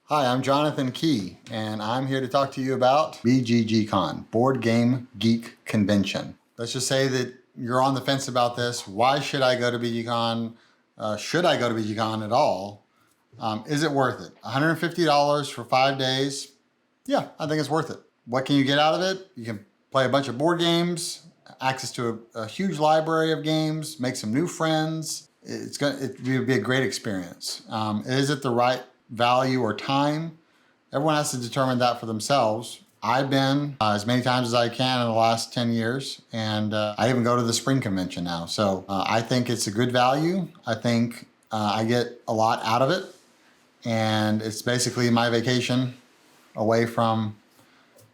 Hi, I'm Jonathan Key, and I'm here to talk to you about BGG Con, Board Game Geek Convention. Let's just say that you're on the fence about this. Why should I go to BGGCon? Should I go to BGGCon at all? Is it worth it? $150 for 5 days? Yeah, I think it's worth it. What can you get out of it? You can play a bunch of board games, access to a huge library of games, make some new friends. It would be a great experience. Is it the right value or time? Everyone has to determine that for themselves. I've been as many times as I can in the last 10 years, and I even go to the spring convention now. So I think it's a good value. I think I get a lot out of it, and it's basically my vacation away from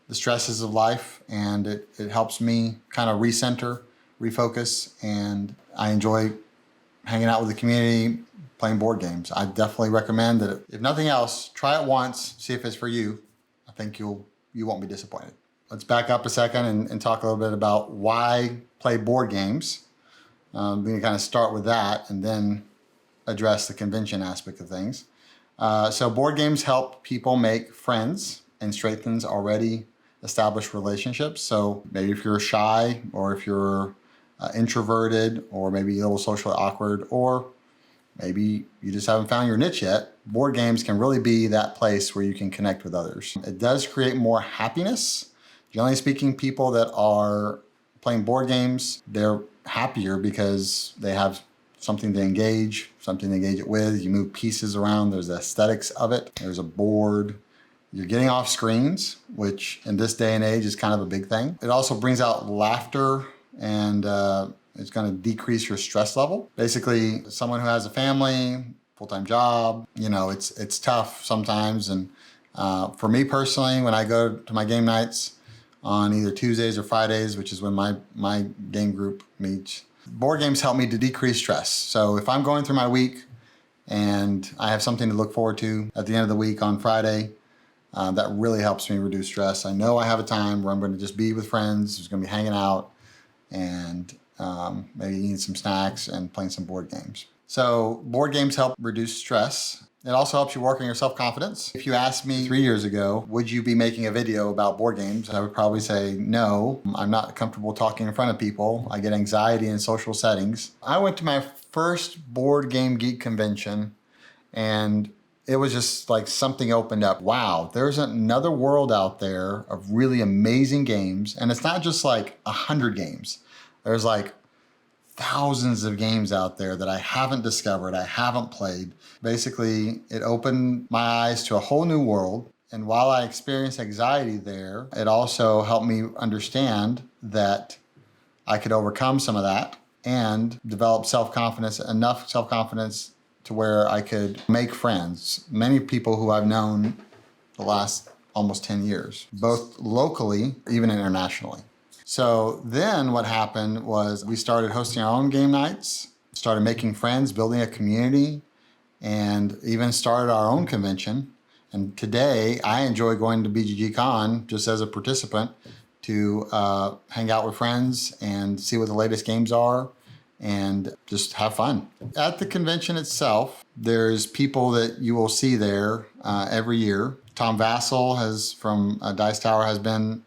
the stresses of life, and it helps me kind of recenter, refocus, and I enjoy hanging out with the community, playing board games. I definitely recommend that. If nothing else, try it once, see if it's for you. I think you won't be disappointed. Let's back up a second and talk a little bit about why play board games. We're going to kind of start with that and then address the convention aspect of things. So board games help people make friends and strengthens already established relationships. So maybe if you're shy, or if you're introverted, or maybe a little socially awkward, or maybe you just haven't found your niche yet, board games can really be that place where you can connect with others. It does create more happiness. Generally speaking, people that are playing board games, they're happier because they have something to engage it with. You move pieces around, there's the aesthetics of it, there's a board. You're getting off screens, which in this day and age is kind of a big thing. It also brings out laughter, and it's going to decrease your stress level. Basically, someone who has a family, full-time job, it's tough sometimes. And for me personally, when I go to my game nights on either Tuesdays or Fridays, which is when my game group meets, board games help me to decrease stress. So if I'm going through my week and I have something to look forward to at the end of the week on Friday, that really helps me reduce stress. I know I have a time where I'm going to just be with friends, who's going to be hanging out, and maybe eating some snacks and playing some board games. So board games help reduce stress. It also helps you work on your self-confidence. If you asked me 3 years ago, would you be making a video about board games? I would probably say no. I'm not comfortable talking in front of people. I get anxiety in social settings. I went to my first Board Game Geek convention, and it was just like something opened up. Wow, there's another world out there of really amazing games. And it's not just like 100 games. There's like thousands of games out there that I haven't discovered, I haven't played. Basically, it opened my eyes to a whole new world. And while I experienced anxiety there, it also helped me understand that I could overcome some of that and develop self-confidence, enough self-confidence to where I could make friends. Many people who I've known the last almost 10 years, both locally, even internationally. So then what happened was we started hosting our own game nights, started making friends, building a community, and even started our own convention. And today I enjoy going to BGG Con just as a participant to hang out with friends and see what the latest games are and just have fun. At the convention itself, there's people that you will see there every year. Tom Vassell from Dice Tower has been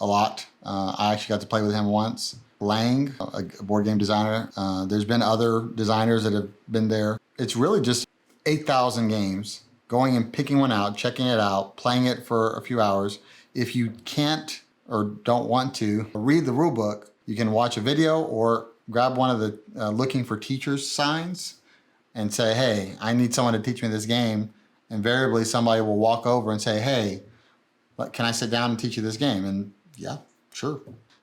a lot. I actually got to play with him once. Lang, a board game designer. There's been other designers that have been there. It's really just 8,000 games, going and picking one out, checking it out, playing it for a few hours. If you can't or don't want to read the rule book, you can watch a video or grab one of the looking for teachers signs and say, hey, I need someone to teach me this game. Invariably, somebody will walk over and say, hey, can I sit down and teach you this game? And yeah, sure.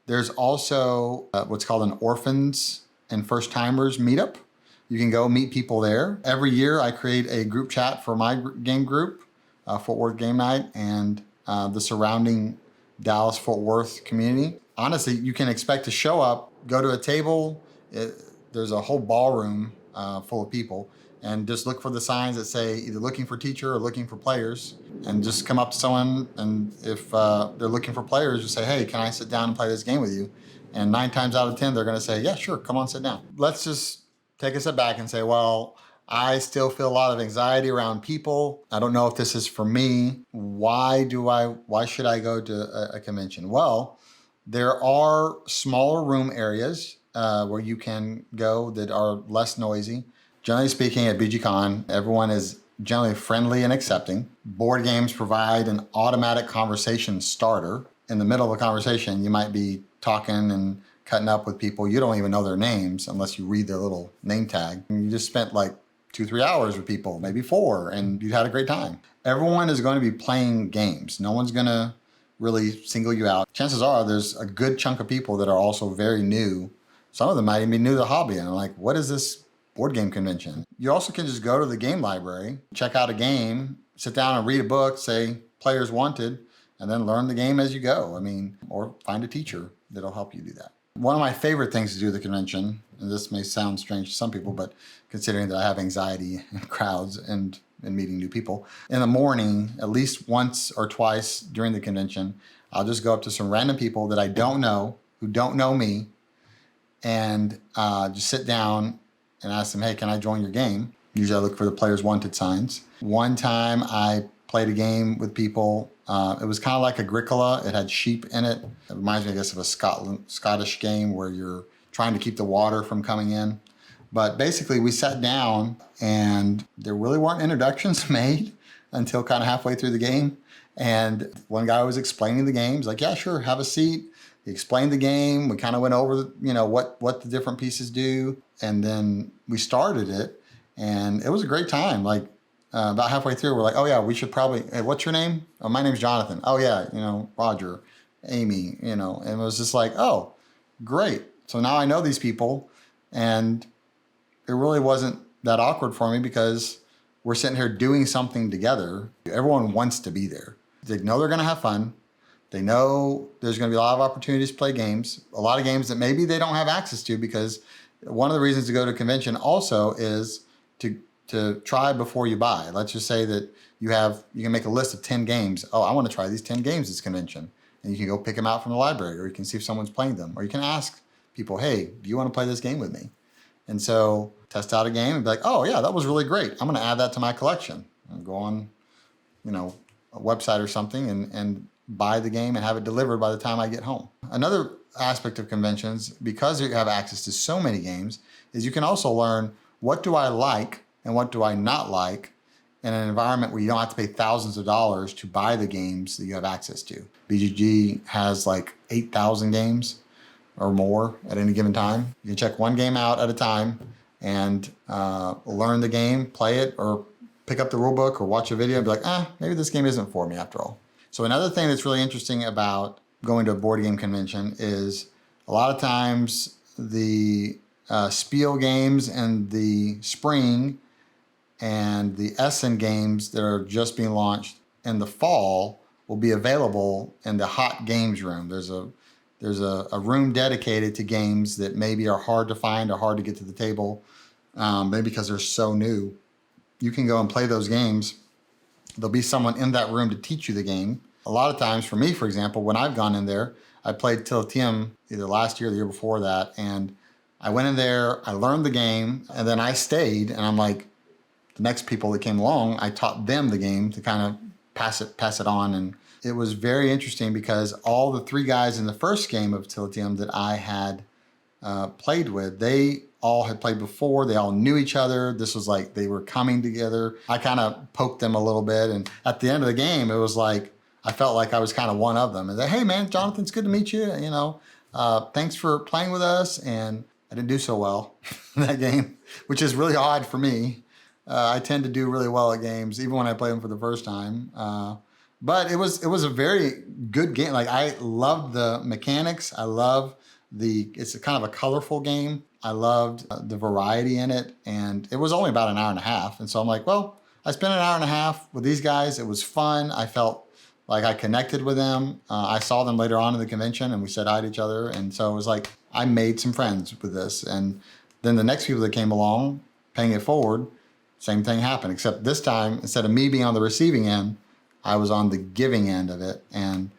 There's also what's called an Orphans and First Timers meetup. You can go meet people there. Every year I create a group chat for my game group, Fort Worth Game Night, and the surrounding Dallas-Fort Worth community. Honestly, you can expect to show up, go to a table, there's a whole ballroom full of people, and just look for the signs that say either looking for teacher or looking for players, and just come up to someone, and if they're looking for players, just say, hey, can I sit down and play this game with you? And 9 times out of 10, they're gonna say, yeah, sure, come on, sit down. Let's just take a step back and say, well, I still feel a lot of anxiety around people. I don't know if this is for me. Why should I go to a convention? Well, there are smaller room areas where you can go that are less noisy. Generally speaking, at BGG Con, everyone is generally friendly and accepting. Board games provide an automatic conversation starter. In the middle of a conversation, you might be talking and cutting up with people. You don't even know their names unless you read their little name tag. And you just spent like 2-3 hours with people, maybe 4, and you had a great time. Everyone is going to be playing games. No one's going to really single you out. Chances are there's a good chunk of people that are also very new. Some of them might even be new to the hobby and are like, what is this board game convention? You also can just go to the game library, check out a game, sit down and read a book, say players wanted, and then learn the game as you go. I mean, or find a teacher that'll help you do that. One of my favorite things to do at the convention, and this may sound strange to some people, but considering that I have anxiety in crowds and meeting new people, in the morning, at least once or twice during the convention, I'll just go up to some random people that I don't know, who don't know me, and just sit down and ask them, hey, can I join your game? Usually I look for the players wanted signs. One time I played a game with people. It was kind of like Agricola. It had sheep in it. It reminds me, I guess, of a Scottish game where you're trying to keep the water from coming in. But basically, we sat down and there really weren't introductions made until kind of halfway through the game. And one guy was explaining the game. He's like, yeah, sure, have a seat. He explained the game. We kind of went over, what the different pieces do. And then we started it. And it was a great time. Like, about halfway through, we're like, oh yeah, we should probably, hey, what's your name? Oh, my name's Jonathan. Oh yeah, Roger, Amy, and it was just like, oh, great. So now I know these people, and it really wasn't that awkward for me because we're sitting here doing something together. Everyone wants to be there. They know they're gonna have fun. They know there's gonna be a lot of opportunities to play games, a lot of games that maybe they don't have access to, because one of the reasons to go to a convention also is to try before you buy. Let's just say that you can make a list of 10 games. Oh, I want to try these 10 games this convention. And you can go pick them out from the library, or you can see if someone's playing them, or you can ask people, hey, do you want to play this game with me? And so test out a game and be like, oh yeah, that was really great. I'm going to add that to my collection. And go on, a website or something and buy the game and have it delivered by the time I get home. Another aspect of conventions, because you have access to so many games, is you can also learn, what do I like and what do I not like in an environment where you don't have to pay thousands of dollars to buy the games that you have access to. BGG has like 8,000 games or more at any given time. You can check one game out at a time and learn the game, play it, or pick up the rule book or watch a video and be like, maybe this game isn't for me after all. So another thing that's really interesting about going to a board game convention is a lot of times the Spiel games and the Spring and the Essen games that are just being launched in the fall will be available in the hot games room. There's a room dedicated to games that maybe are hard to find or hard to get to the table, maybe because they're so new. You can go and play those games. There'll be someone in that room to teach you the game. A lot of times, for me, for example, when I've gone in there, I played Tiltium either last year or the year before that, and I went in there, I learned the game, and then I stayed, and I'm like, the next people that came along, I taught them the game to kind of pass it on. And it was very interesting because all the 3 guys in the first game of Tiltium that I had played with, they all had played before. They all knew each other. This was like they were coming together. I kind of poked them a little bit. And at the end of the game, it was like, I felt like I was kind of one of them. And they, hey man, Jonathan, it's good to meet you. Thanks for playing with us. And I didn't do so well in that game, which is really odd for me. I tend to do really well at games, even when I play them for the first time. But it was a very good game. Like, I loved the mechanics. I love it's a kind of a colorful game. I loved the variety in it. And it was only about an hour and a half. And so I'm like, well, I spent an hour and a half with these guys. It was fun. I felt like I connected with them. I saw them later on in the convention and we said hi to each other. And so it was like, I made some friends with this. And then the next people that came along, paying it forward, same thing happened, except this time, instead of me being on the receiving end, I was on the giving end of it and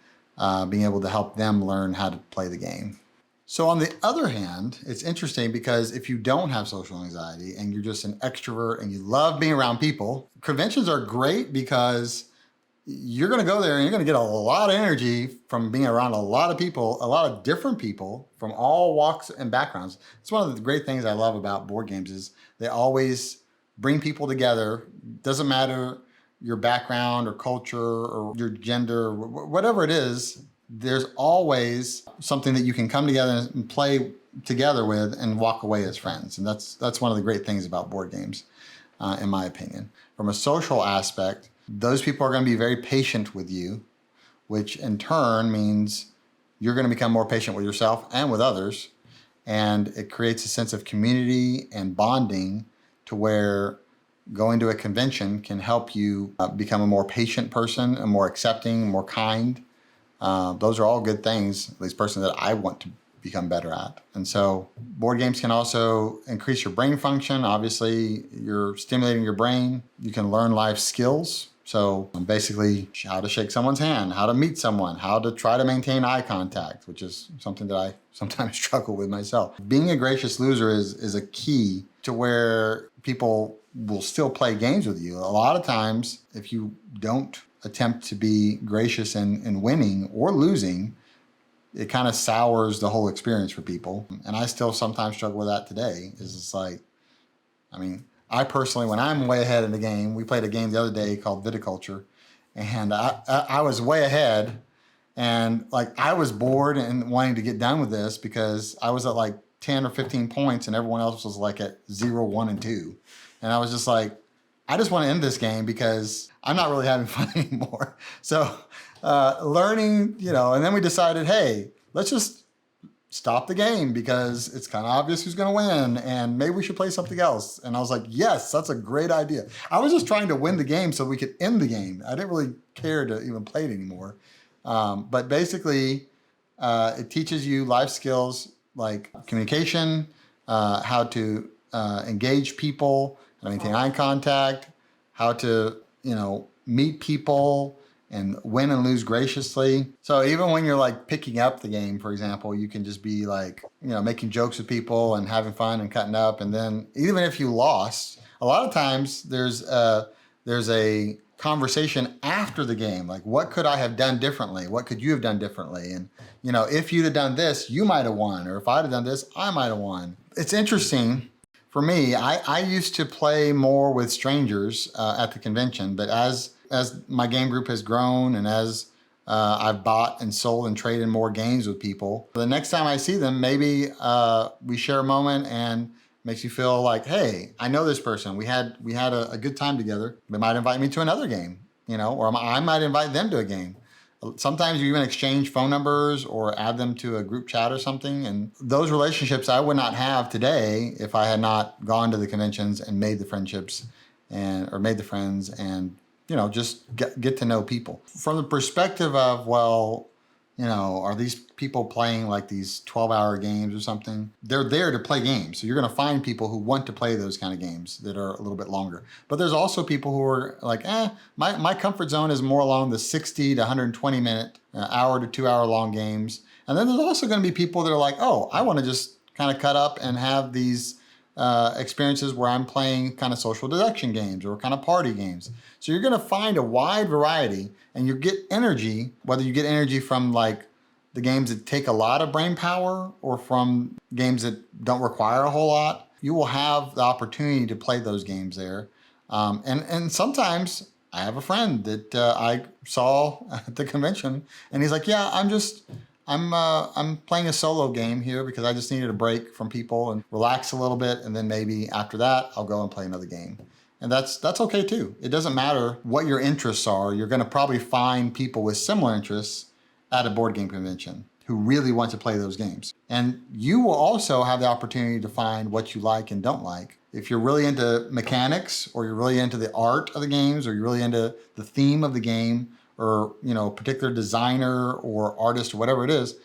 being able to help them learn how to play the game. So on the other hand, it's interesting because if you don't have social anxiety and you're just an extrovert and you love being around people, conventions are great because you're going to go there and you're going to get a lot of energy from being around a lot of people, a lot of different people from all walks and backgrounds. It's one of the great things I love about board games is they always bring people together. Doesn't matter your background or culture or your gender, or whatever it is, there's always something that you can come together and play together with and walk away as friends. And that's one of the great things about board games, in my opinion. From a social aspect, those people are going to be very patient with you, which in turn means you're going to become more patient with yourself and with others. And it creates a sense of community and bonding to where going to a convention can help you become a more patient person, a more accepting, more kind. Those are all good things, at least personally, that I want to become better at. And so board games can also increase your brain function. Obviously, you're stimulating your brain. You can learn life skills. So basically how to shake someone's hand, how to meet someone, how to try to maintain eye contact, which is something that I sometimes struggle with myself. Being a gracious loser is a key to where people will still play games with you. A lot of times, if you don't attempt to be gracious in winning or losing, it kind of sours the whole experience for people. And I still sometimes struggle with that today. It's just like, I mean, I personally, when I'm way ahead in the game, we played a game the other day called Viticulture, and I was way ahead, and like I was bored and wanting to get done with this because I was at like 10 or 15 points and everyone else was like at 0, 1, and 2. And I was just like, I just want to end this game because I'm not really having fun anymore. So learning, and then we decided, hey, let's just stop the game because it's kind of obvious who's going to win and maybe we should play something else. And I was like, yes, that's a great idea. I was just trying to win the game so we could end the game. I didn't really care to even play it anymore. But basically, it teaches you life skills like communication, how to engage people, how to maintain eye contact, how to, meet people, and win and lose graciously. So even when you're like picking up the game, for example, you can just be like, making jokes with people and having fun and cutting up. And then even if you lost, a lot of times there's a conversation after the game. Like, what could I have done differently? What could you have done differently? And, if you'd have done this, you might have won. Or if I'd have done this, I might have won. It's interesting. For me, I used to play more with strangers at the convention, but as my game group has grown and as I've bought and sold and traded more games with people, the next time I see them, maybe we share a moment and makes you feel like, hey, I know this person. We had a good time together. They might invite me to another game, or I might invite them to a game. Sometimes you even exchange phone numbers or add them to a group chat or something. And those relationships I would not have today if I had not gone to the conventions and made the friendships or made the friends and, just get to know people. From the perspective of, well, are these people playing like these 12-hour games or something? They're there to play games. So you're going to find people who want to play those kind of games that are a little bit longer. But there's also people who are like, my comfort zone is more along the 60 to 120 minute, hour to 2 hour long games. And then there's also going to be people that are like, oh, I want to just kind of cut up and have these experiences where I'm playing kind of social deduction games or kind of party games. So you're going to find a wide variety and you get energy, whether you get energy from like the games that take a lot of brain power or from games that don't require a whole lot. You will have the opportunity to play those games there. And sometimes I have a friend that I saw at the convention and he's like, yeah, I'm playing a solo game here because I just needed a break from people and relax a little bit. And then maybe after that, I'll go and play another game. And that's okay too. It doesn't matter what your interests are. You're going to probably find people with similar interests at a board game convention who really want to play those games. And you will also have the opportunity to find what you like and don't like. If you're really into mechanics or you're really into the art of the games or you're really into the theme of the game, or particular designer or artist or whatever it is,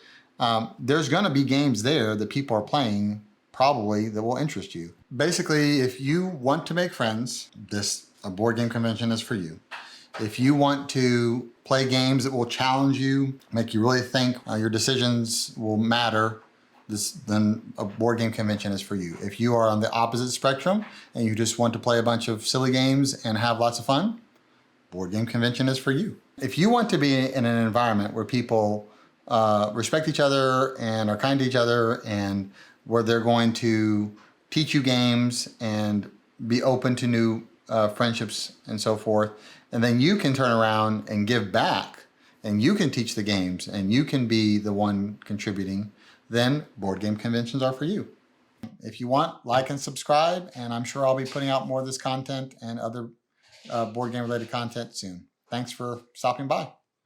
there's going to be games there that people are playing probably that will interest you. Basically, if you want to make friends, a board game convention is for you. If you want to play games that will challenge you, make you really think, your decisions will matter, then a board game convention is for you. If you are on the opposite spectrum and you just want to play a bunch of silly games and have lots of fun, board game convention is for you. If you want to be in an environment where people respect each other and are kind to each other, and where they're going to teach you games and be open to new friendships and so forth, and then you can turn around and give back, and you can teach the games, and you can be the one contributing, then board game conventions are for you. If you want, like and subscribe, and I'm sure I'll be putting out more of this content and other board game related content soon. Thanks for stopping by.